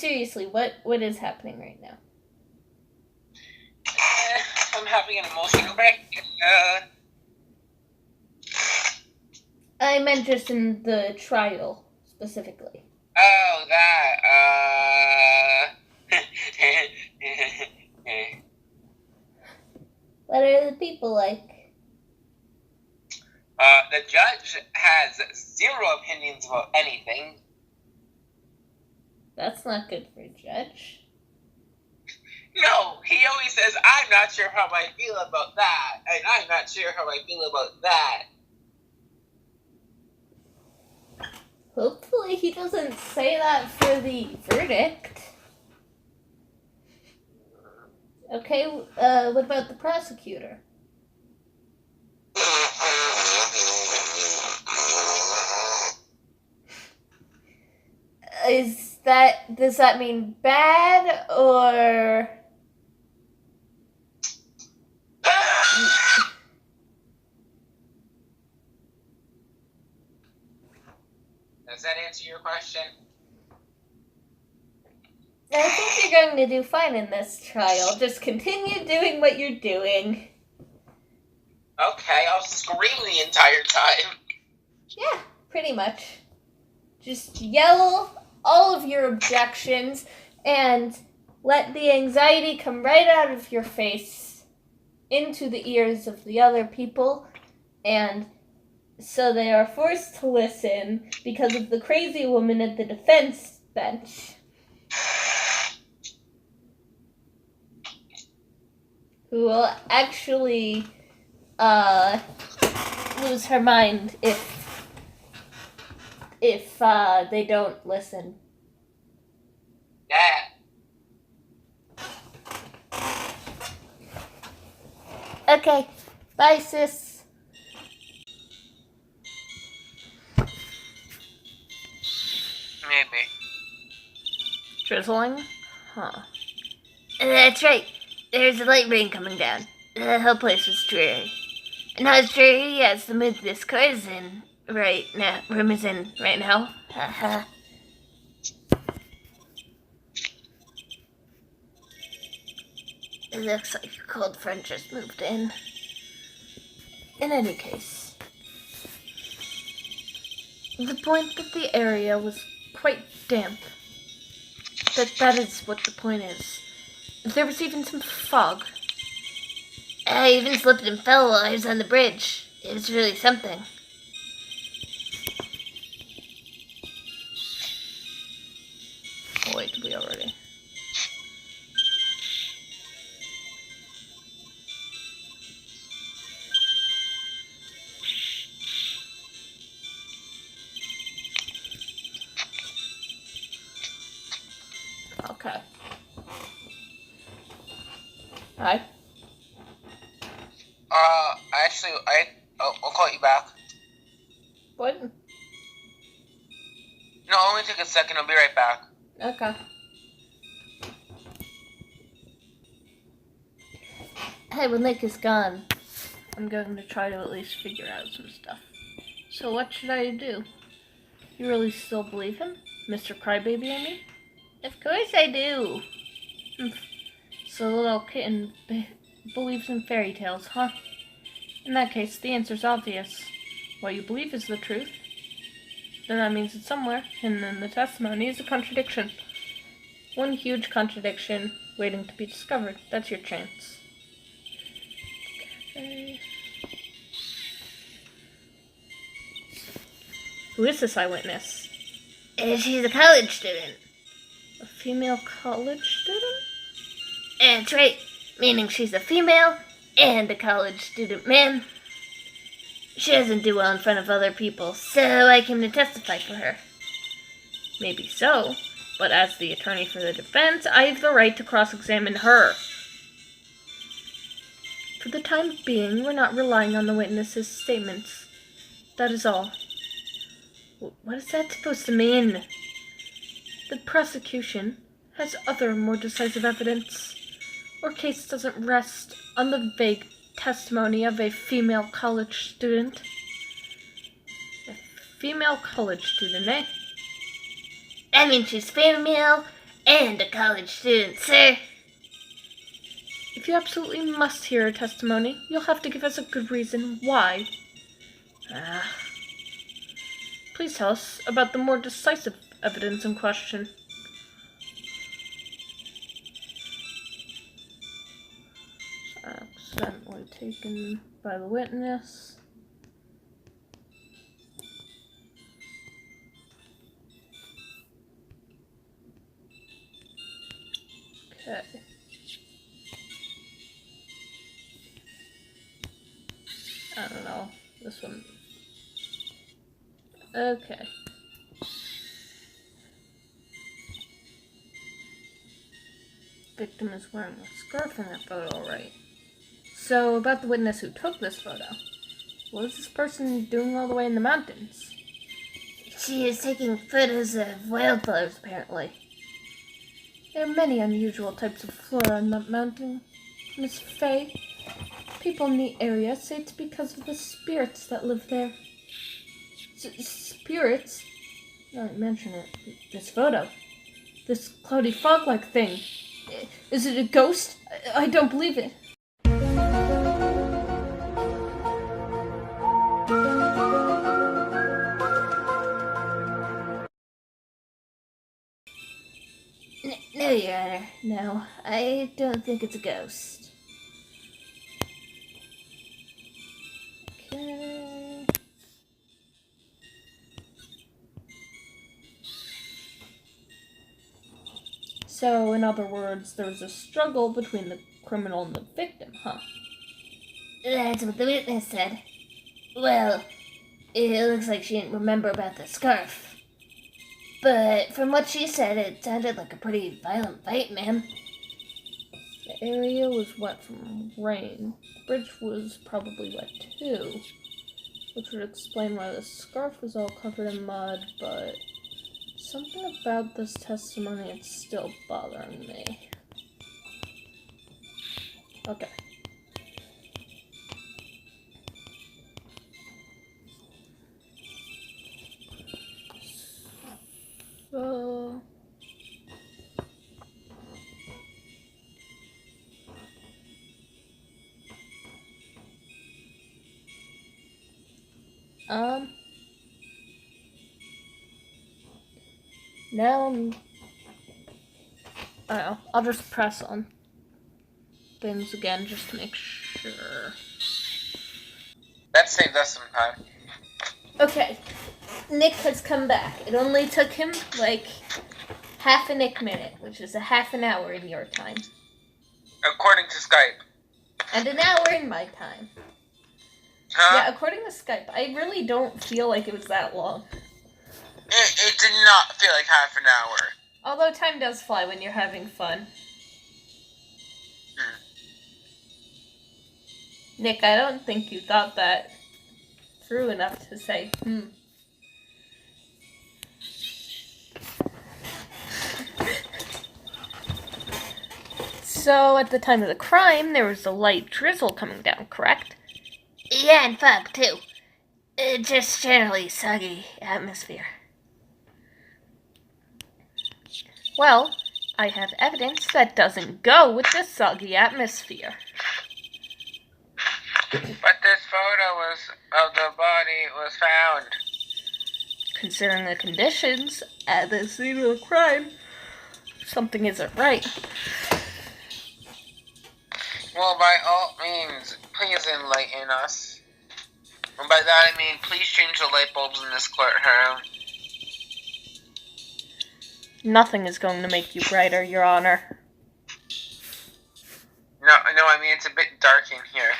seriously, what is happening right now? I'm having an emotional break. I meant just in the trial, specifically. Oh, that, What are the people like? The judge has zero opinions about anything. That's not good for a judge. No, he always says, I'm not sure how I feel about that, and I'm not sure how I feel about that. Hopefully he doesn't say that for the verdict. Okay, what about the prosecutor? Does that mean bad, or... Does that answer your question? I think you're going to do fine in this trial. Just continue doing what you're doing. Okay, I'll scream the entire time. Yeah, pretty much. Just yell all of your objections and let the anxiety come right out of your face into the ears of the other people, and so they are forced to listen because of the crazy woman at the defense bench who will actually lose her mind if they don't listen. Yeah. Okay, bye, sis. Maybe. Drizzling? Huh. That's right. There's a light rain coming down. The whole place was dreary. Not as dreary as the mood this car is in right now. Room is in right now. Haha. It looks like your cold friend just moved in. In any case, the point that the area was quite damp. That is what the point is. There was even some fog. I even slipped and fell while I was on the bridge. It was really something. Oh wait, did we already? Okay. Hi. Actually, I'll call you back. What? No, only take a second. I'll be right back. Okay. Hey, when Nick is gone, I'm going to try to at least figure out some stuff. So what should I do? You really still believe him? Mr. Crybaby, I mean? Of course I do. So little kitten believes in fairy tales, huh? In that case, the answer's obvious. What you believe is the truth. Then that means it's somewhere, and then the testimony is a contradiction. One huge contradiction waiting to be discovered. That's your chance. Okay. Who is this eyewitness? She's a college student. A female college student? That's right, meaning she's a female and a college student, ma'am. She doesn't do well in front of other people, so I came to testify for her. Maybe so, but as the attorney for the defense, I have the right to cross-examine her. For the time being, we're not relying on the witness's statements. That is all. What is that supposed to mean? The prosecution has other more decisive evidence. Our case doesn't rest on the vague testimony of a female college student. A female college student, eh? I mean, she's female And a college student, sir. If you absolutely must hear her testimony, you'll have to give us a good reason why. Please tell us about the more decisive evidence in question. Accidentally taken by the witness. Okay. I don't know. This one. Okay. Victim is wearing a scarf in that photo, right? So, about the witness who took this photo. What is this person doing all the way in the mountains? She is taking photos of wildflowers, apparently. There are many unusual types of flora on that mountain, Miss Faye. People in the area say it's because of the spirits that live there. Spirits? Now that you mention it, this photo. This cloudy fog-like thing. Is it a ghost? I don't believe it. No, Your Honor. No, I don't think it's a ghost. Okay. So, in other words, there was a struggle between the criminal and the victim, huh? That's what the witness said. Well, it looks like she didn't remember about the scarf. But from what she said, it sounded like a pretty violent fight, ma'am. The area was wet from rain. The bridge was probably wet too, which would explain why the scarf was all covered in mud, but something about this testimony is still bothering me. Okay. So... Now I don't know, I'll just press on things again just to make sure. That saved us some time. Okay, Nick has come back. It only took him like half a Nick minute, which is a half an hour in your time. According to Skype. And an hour in my time. Huh? Yeah, according to Skype. I really don't feel like it was that long. It did not feel like half an hour. Although time does fly when you're having fun. Nick, I don't think you thought that through enough to say, So, at the time of the crime, there was a light drizzle coming down, correct? Yeah, and fog, too. Just generally soggy atmosphere. Well, I have evidence that doesn't go with this soggy atmosphere. But this photo of the body was found. Considering the conditions at the scene of the crime, something isn't right. Well, by all means, please enlighten us. And by that I mean, please change the light bulbs in this courtroom. Nothing is going to make you brighter, Your Honor. No, I mean, it's a bit dark in here.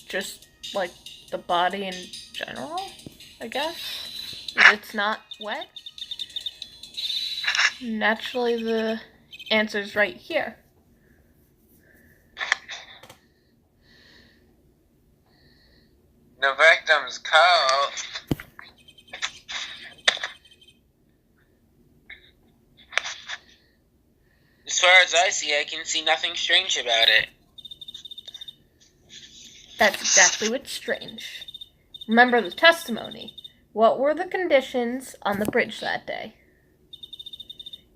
Just like the body in general, I guess. If it's not wet. Naturally, the answer's right here. The victim's coat. As far as I see, I can see nothing strange about it. That's exactly what's strange. Remember the testimony. What were the conditions on the bridge that day?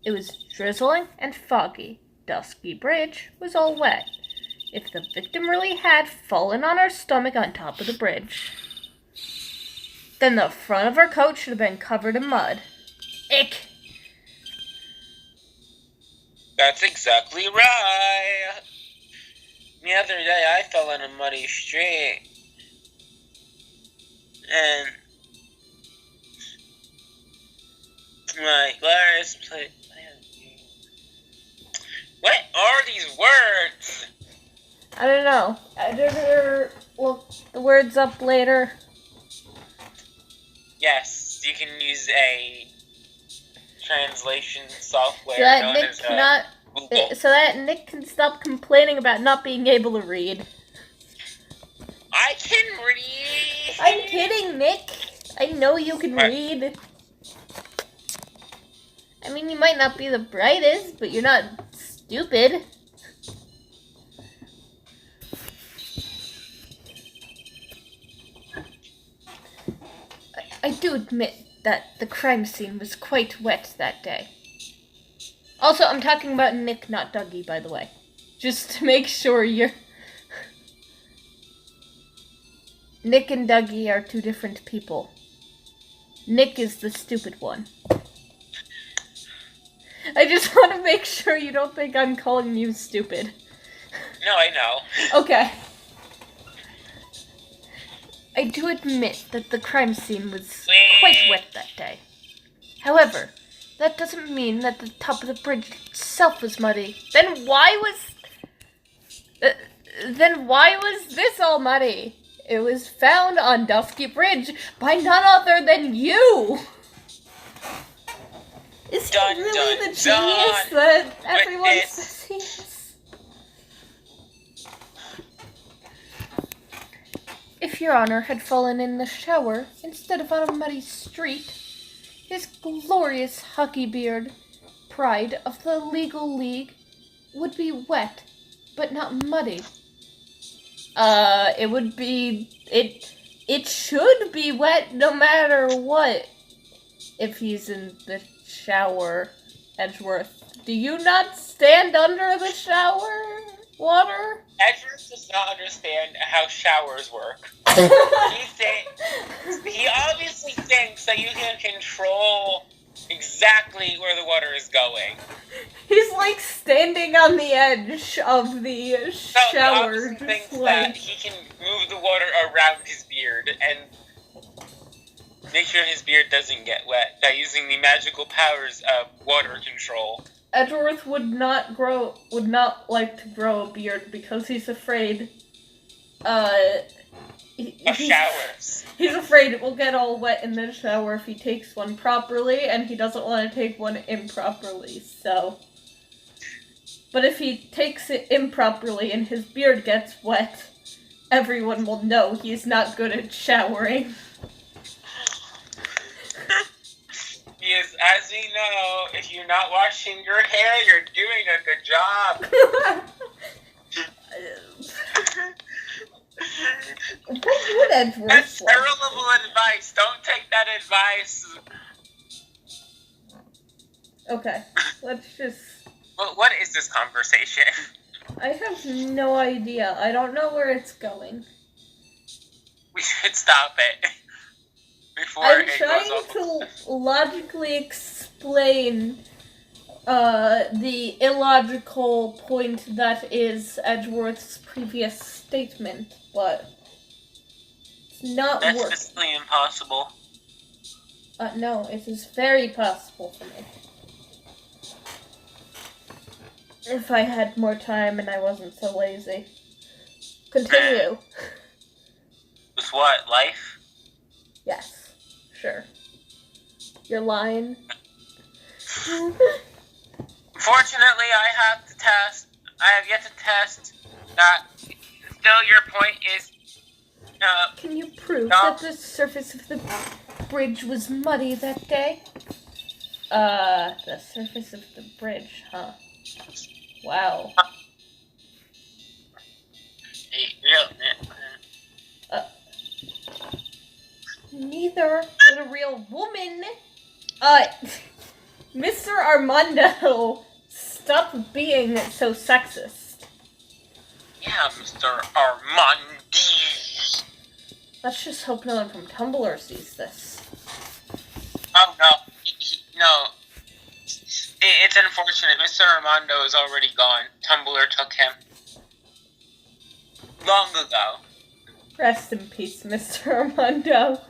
It was drizzling and foggy. Dusky bridge was all wet. If the victim really had fallen on her stomach on top of the bridge, then the front of her coat should have been covered in mud. Ick! That's exactly right. The other day I fell in a muddy street. And my glass plate. What are these words? I don't know. Editor, look the words up later. Yes, you can use a translation software So that known Nick as Google. so that Nick can stop complaining about not being able to read. I can read. I'm kidding, Nick. I know you can read. I mean, you might not be the brightest, but you're not stupid. I do admit that the crime scene was quite wet that day. Also, I'm talking about Nick, not Dougie, by the way. Just to make sure you're... Nick and Dougie are two different people. Nick is the stupid one. I just want to make sure you don't think I'm calling you stupid. No, I know. Okay. I do admit that the crime scene was quite wet that day. However, that doesn't mean that the top of the bridge itself was muddy. Then why was this all muddy? It was found on Dusky Bridge by none other than you! Is he really the genius that everyone says he is? If Your Honor had fallen in the shower instead of on a muddy street, his glorious hockey beard, pride of the legal league, would be wet, but not muddy. It should be wet no matter what if he's in the shower, Edgeworth. Do you not stand under the shower water? Edgeworth does not understand how showers work. He obviously thinks that you can control exactly where the water is going. He's like standing on the edge of the shower. He obviously thinks that he can move the water around his beard and make sure his beard doesn't get wet by using the magical powers of water control. Edgeworth would not like to grow a beard because he's afraid of showers. He's afraid it will get all wet in the shower if he takes one properly, and he doesn't want to take one improperly, so... But if he takes it improperly and his beard gets wet, everyone will know he's not good at showering. Because, as we know, if you're not washing your hair, you're doing a good job. What would Edgeworth That's terrible advice. Don't take that advice. Okay, let's just... Well, what is this conversation? I have no idea. I don't know where it's going. We should stop it. I'm trying to logically explain the illogical point that is Edgeworth's previous statement, but it's not working. That's physically impossible. No, it is very possible for me. If I had more time and I wasn't so lazy. Continue. With what? Life? Yes. Sure. You're lying. Fortunately, I have yet to test that. Still, your point is... Can you prove that the surface of the bridge was muddy that day? The surface of the bridge, huh? Wow. either with a real woman. Mr. Armando, stop being so sexist. Yeah, Mr. Armando. Let's just hope no one from Tumblr sees this. Oh, no. No. It's unfortunate. Mr. Armando is already gone. Tumblr took him. Long ago. Rest in peace, Mr. Armando.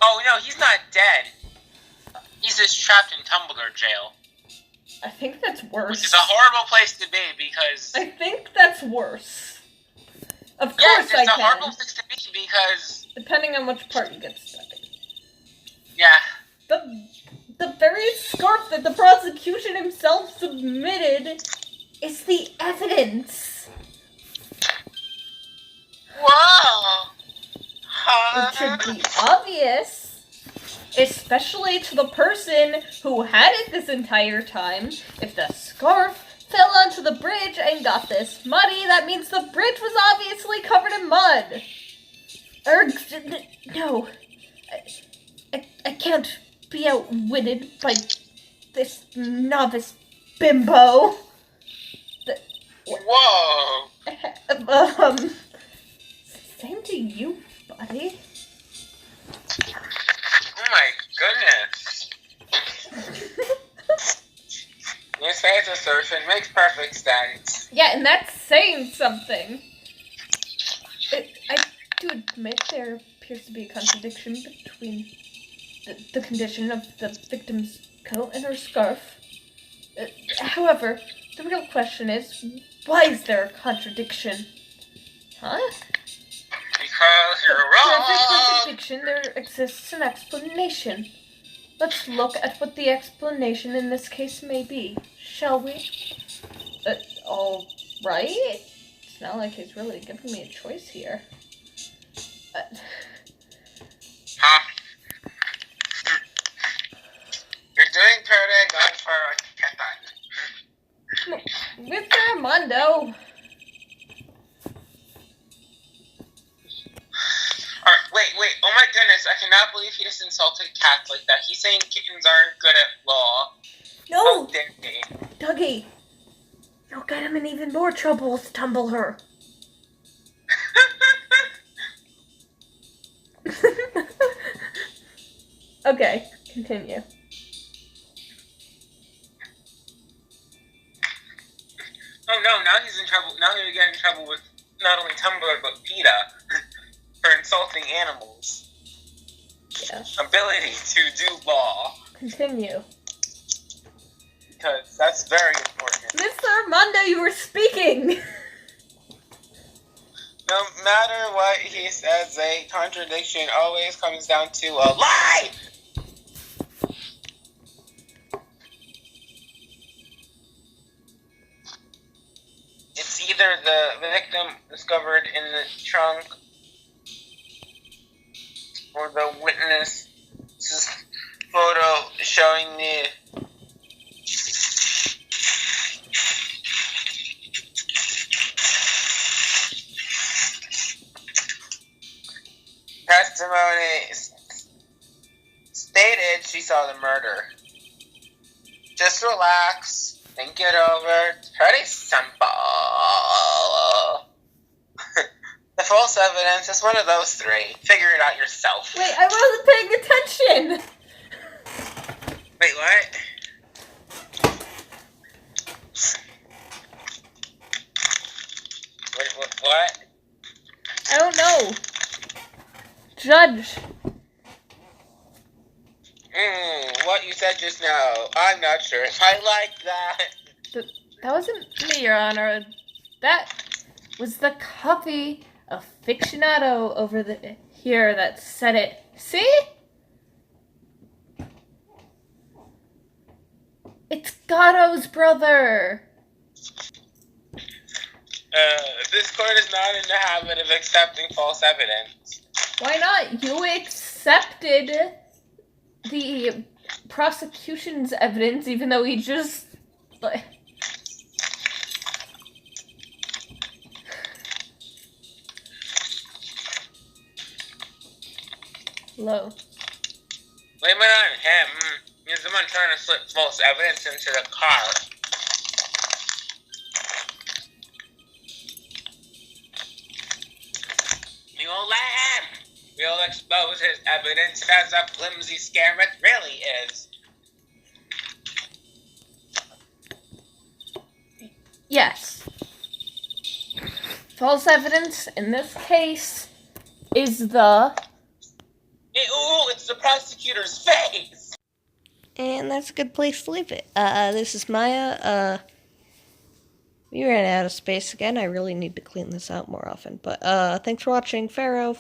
Oh, no, he's not dead. He's just trapped in Tumblr jail. I think that's worse. Which is a horrible place to be because... I think that's worse. Of course yes, I it's a can. horrible place to be because... Depending on which part you get stuck in. Yeah. The very scarf that the prosecution himself submitted is the evidence. Whoa! It should be obvious, especially to the person who had it this entire time. If the scarf fell onto the bridge and got this muddy, that means the bridge was obviously covered in mud. No. I can't be outwitted by this novice bimbo. Whoa! Same to you, buddy. Oh my goodness. You say it's assertion makes perfect sense. Yeah, and that's saying something. I do admit there appears to be a contradiction between the condition of the victim's coat and her scarf. However, the real question is, why is there a contradiction? Huh? Because you're wrong! For every contradiction, there exists an explanation. Let's look at what the explanation in this case may be, shall we? All right. It's not like he's really giving me a choice here. Huh? You're doing pretty good for a kitten. Mr. Armando. Wait, oh my goodness, I cannot believe he just insulted cats like that. He's saying kittens aren't good at law. No! Oh, dare he. Dougie! You'll get him in even more trouble with Tumblr. Okay, continue. Oh no, now he's in trouble. Now he'll get in trouble with not only Tumblr, but PETA for insulting animals. Yeah. Ability to do law. Continue. Because that's very important. Mr. Armando, you were speaking! No matter what he says, a contradiction always comes down to a lie! It's either the victim discovered in the trunk or the witness's photo showing the testimony stated she saw the murder. Just relax, think it over. It's pretty simple. The false evidence is one of those three. Figure it out yourself. Wait, I wasn't paying attention! Wait, what? What? I don't know. Judge. What you said just now, I'm not sure if I like that. That wasn't me, Your Honor. That was the copy of Fictionado over here that said it. See? It's Gatto's brother. This court is not in the habit of accepting false evidence. Why not? You accepted the prosecution's evidence, even though he just... Low. Blame it on him. He's the one trying to slip false evidence into the car. We won't let him. We'll expose his evidence as a flimsy scam it really is. Yes. False evidence in this case is the... It's the prosecutor's face! And that's a good place to leave it. This is Maya. We ran out of space again. I really need to clean this out more often. But, thanks for watching. Feral